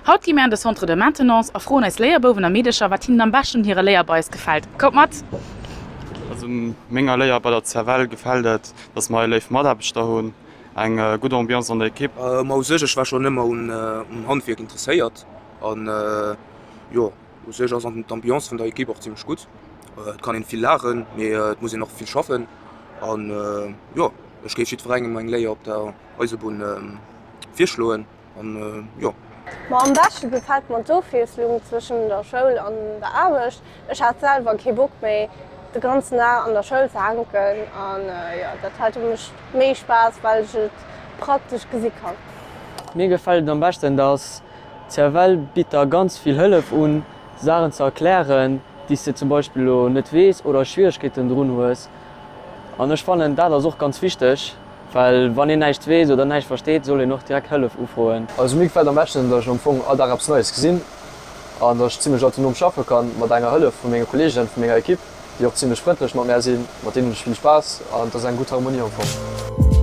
Haut gi an de Centre de Maintenance a froen als Lehrerbowen der Medischer wat hin am baschen hire Lehrerbeis gefällt. Kommt mat? Also méger Léier bei der Zerwell gefällt, dats ma leif mat besta hunn eng gute Ambiance an der Kipp. Ma sech war schon immer Handwerk interesseiert an sech ass an d'Ambiance vun der Kipp auch ziemlich gut. Kann en viel lachen, méi muss noch viel schaffen an ech géif schi verrengen eng Léier op der Eisebun virschloen an ja. Ma am Basche gefällt man Dofirslung zwischen der Schoul an der Aarbecht. Ech hat selwer ke Bock méi de ganz nah an der Schoul ze hanken an dat hat mech méi Spaß, weil ich et praktisch gesi kann. Mir gefällt am besten, dass Zerwell bitter ganz viel Hëllef un Sachen zu erklären, die se zum Beispiel net wees oder Schwierigkeiten run hues. An ech fannnen dat auch ganz wichtig, weil wann ihr nicht wees oder nicht versteht, soll ihr noch direkt Hëllef ufroen. Also mir gefällt am besten, dass ich am Anfang all abs Neues gesinn an dass ich ziemlich autonom schaffen kann mat enger Hëlle vu méger Kollegien vu méger Kipp, die auch ziemlich freundlich mat mehr sinn, mat denen ich viel Spaß an das ein guter Harmonie am Anfang.